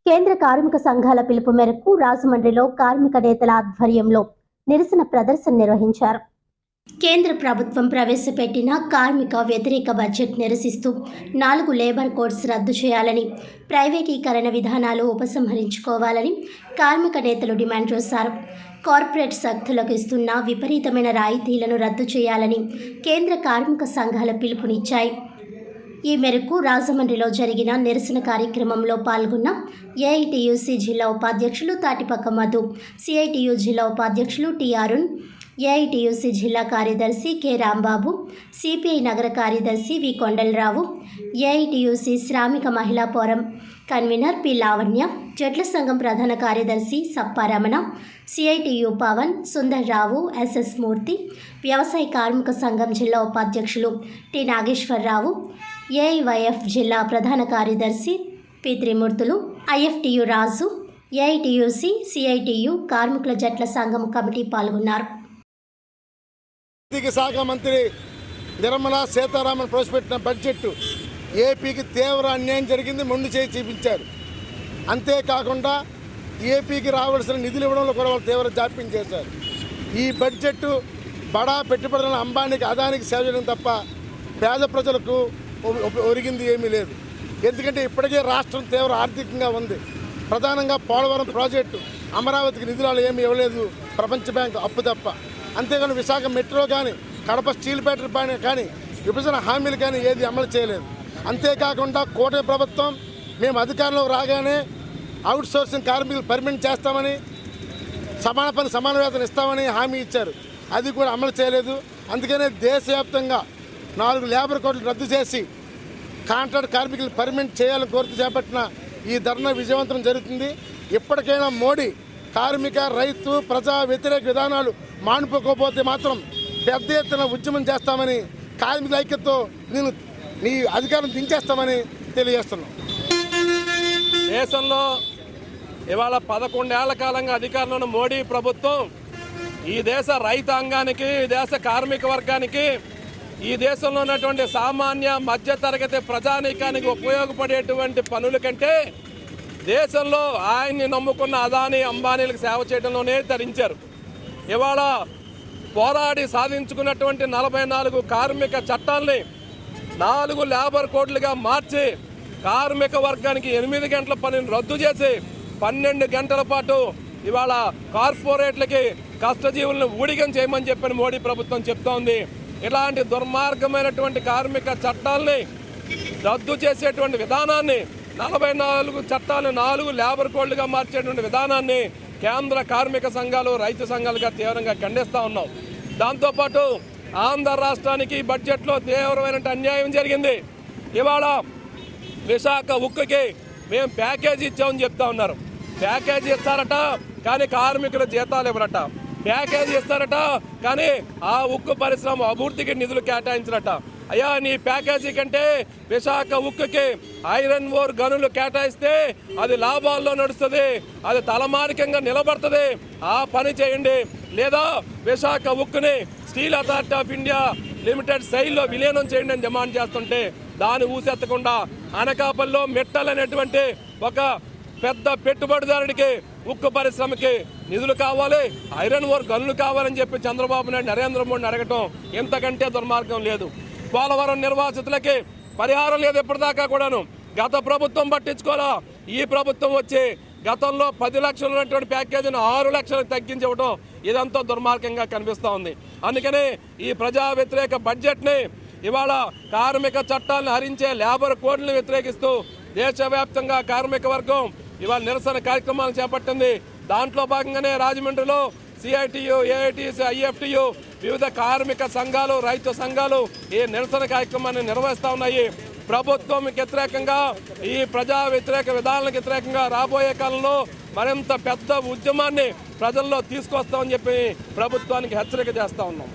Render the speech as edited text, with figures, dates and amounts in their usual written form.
కేంద్ర కార్మిక సంఘాల పిలుపు మేరకు రాజమండ్రిలో కార్మిక నేతల ఆధ్వర్యంలో నిరసన ప్రదర్శన నిర్వహించారు. కేంద్ర ప్రభుత్వం ప్రవేశపెట్టిన కార్మిక వ్యతిరేక బడ్జెట్ నిరసిస్తూ 4 లేబర్ కోడ్స్ రద్దు చేయాలని, ప్రైవేటీకరణ విధానాలు ఉపసంహరించుకోవాలని కార్మిక నేతలు డిమాండ్ చేశారు. కార్పొరేట్ శక్తులకు ఇస్తున్న విపరీతమైన రాయితీలను రద్దు చేయాలని కేంద్ర కార్మిక సంఘాల పిలుపునిచ్చాయి. ఈ మేరకు రాజమండ్రిలో జరిగిన నిరసన కార్యక్రమంలో పాల్గొన్న ఏఐటీయూసీ జిల్లా ఉపాధ్యక్షులు తాటిపక్క మధు, సిఐటియు జిల్లా ఉపాధ్యక్షులు టి అరుణ్, ఏఐటీయూసీ జిల్లా కార్యదర్శి కె రాంబాబు, సిపిఐ నగర కార్యదర్శి వి కొండలరావు, ఏఐటీయూసీ శ్రామిక మహిళా ఫోరం కన్వీనర్ పి లావణ్య, జట్ల సంఘం ప్రధాన కార్యదర్శి సప్పారమణ, సిఐటియు పవన్, సుందర్రావు, ఎస్ఎస్ మూర్తి, వ్యవసాయ కార్మిక సంఘం జిల్లా ఉపాధ్యక్షులు టి నాగేశ్వరరావు, ఏఐవైఎఫ్ జిల్లా ప్రధాన కార్యదర్శి పి త్రిమూర్తులు, ఐఎఫ్టియు రాజు, ఏఐటీయూసీ, సిఐటియు కార్మికుల జట్ల సంఘం కమిటీ పాల్గొన్నారు. ఆర్థిక శాఖ మంత్రి నిర్మలా సీతారామన్ ప్రవేశపెట్టిన బడ్జెట్ ఏపీకి తీవ్ర అన్యాయం జరిగింది, మొండి చేయి చూపించారు. అంతేకాకుండా ఏపీకి రావాల్సిన నిధులు ఇవ్వడంలో కూడా వాళ్ళు తీవ్ర జాప్యం చేశారు. ఈ బడ్జెట్ బడా పెట్టుబడులను అంబానీకి అదానికి సేవ చేయడం తప్ప పేద ప్రజలకు ఒరిగింది ఏమీ లేదు. ఎందుకంటే ఇప్పటికే రాష్ట్రం తీవ్ర ఆర్థికంగా ఉంది. ప్రధానంగా పోలవరం ప్రాజెక్టు, అమరావతికి నిధులు ఏమీ ఇవ్వలేదు ప్రపంచ బ్యాంకు అప్పు తప్ప. అంతేగాని విశాఖ మెట్రో కానీ, కడప స్టీల్ ఫ్యాక్టరీ పైన కానీ, విభజన హామీలు కానీ ఏది అమలు చేయలేదు. అంతేకాకుండా కూటమి ప్రభుత్వం మేము అధికారంలోకి రాగానే అవుట్ సోర్సింగ్ కార్మికులు పర్మనెంట్ చేస్తామని, సమాన పని సమాన వేతనం ఇస్తామని హామీ ఇచ్చారు. అది కూడా అమలు చేయలేదు. అందుకనే దేశవ్యాప్తంగా 4 లేబర్ కోడ్లు రద్దు చేసి కాంట్రాక్ట్ కార్మికులు పర్మనెంట్ చేయాలని కోరుతూ చేపట్టిన ఈ ధర్నా విజయవంతం జరుగుతుంది. ఇప్పటికైనా మోడీ కార్మిక, రైతు, ప్రజా వ్యతిరేక విధానాలు మానుకోకపోతే మాత్రం పెద్ద ఎత్తున ఉద్యమం చేస్తామని, కార్మికుల ఐక్యతతో నీ అధికారం దించేస్తామని తెలియజేస్తున్నాం. దేశంలో ఇవాళ 11 ఏళ్ల కాలంగా అధికారంలో ఉన్న మోడీ ప్రభుత్వం ఈ దేశ రైతాంగానికి, ఈ దేశ కార్మిక వర్గానికి, ఈ దేశంలో ఉన్నటువంటి సామాన్య మధ్యతరగతి ప్రజానీకానికి ఉపయోగపడేటువంటి పనుల కంటే దేశంలో ఆయన్ని నమ్ముకున్న అదానీ, అంబానీలకు సేవ చేయడంలోనే తరించారు. ఇవాళ పోరాడి సాధించుకున్నటువంటి 44 కార్మిక చట్టాలని 4 లేబర్ కోడ్లుగా మార్చి కార్మిక వర్గానికి 8 గంటల పనిని రద్దు చేసి 12 గంటల పాటు ఇవాళ కార్పొరేట్లకి కష్టజీవులను ఊడిగం చేయమని చెప్పని మోడీ ప్రభుత్వం చెప్తోంది. ఇలాంటి దుర్మార్గమైనటువంటి కార్మిక చట్టాలని రద్దు చేసేటువంటి విధానాన్ని, 44 చట్టాలను 4 లేబర్ కోడ్లుగా మార్చేటువంటి విధానాన్ని కేంద్ర కార్మిక సంఘాలు, రైతు సంఘాలుగా తీవ్రంగా ఖండిస్తూ ఉన్నాం. దాంతోపాటు ఆంధ్ర రాష్ట్రానికి బడ్జెట్లో తీవ్రమైన అన్యాయం జరిగింది. ఇవాళ విశాఖ ఉక్కుకి మేము ప్యాకేజీ ఇచ్చామని చెప్తా ఉన్నారు. ప్యాకేజీ ఇస్తారట కానీ కార్మికుల జీతాలు ఇవ్వరట. ప్యాకేజీ ఇస్తారట కానీ ఆ ఉక్కు పరిశ్రమ అభివృద్ధికి నిధులు కేటాయించరట. అయ్యా, నీ ప్యాకేజీ కంటే విశాఖ ఉక్కుకి ఐరన్ ఓర్ గనులు కేటాయిస్తే అది లాభాల్లో నడుస్తుంది, అది తలమానికంగా నిలబడుతుంది. ఆ పని చేయండి. లేదా విశాఖ ఉక్కుని steel authority of India limited శైలిలో విలీనం చేయండి అని డిమాండ్ చేస్తుంటే దాన్ని ఊసెత్తకుండా అనకాపల్లిలో మెట్టల్ అనేటువంటి ఒక పెద్ద పెట్టుబడిదారుడికి ఉక్కు పరిశ్రమకి నిధులు కావాలి, ఐరన్ ఓర్ గనులు కావాలని చెప్పి చంద్రబాబు నాయుడు, నరేంద్ర మోడీని అడగటం ఇంతకంటే దుర్మార్గం లేదు. పోలవరం నిర్వాసితులకి పరిహారం లేదు ఎప్పటిదాకా కూడాను. గత ప్రభుత్వం పట్టించుకోవాలా. ఈ ప్రభుత్వం వచ్చి గతంలో 10 లక్షలు ఉన్నటువంటి ప్యాకేజీని 6 లక్షలకు తగ్గించవడం ఇదంతా దుర్మార్గంగా కనిపిస్తూ ఉంది. అందుకని ఈ ప్రజా వ్యతిరేక బడ్జెట్ని ఇవాళ కార్మిక చట్టాలను హరించే లేబర్ కోడ్లను వ్యతిరేకిస్తూ దేశవ్యాప్తంగా కార్మిక వర్గం ఇవాళ నిరసన కార్యక్రమాలు చేపట్టింది. దాంట్లో భాగంగానే రాజమండ్రిలో సిఐటియు, ఏఐటీసీ, ఐఎఫ్టియు వివిధ కార్మిక సంఘాలు, రైతు సంఘాలు ఈ నిరసన కార్యక్రమాన్ని నిర్వహిస్తూ ఉన్నాయి. ప్రభుత్వం వ్యతిరేకంగా, ఈ ప్రజా వ్యతిరేక విధానాలకు వ్యతిరేకంగా రాబోయే కాలంలో మరింత పెద్ద ఉద్యమాన్ని ప్రజల్లో తీసుకొస్తామని చెప్పి ప్రభుత్వానికి హెచ్చరిక చేస్తూ ఉన్నాం.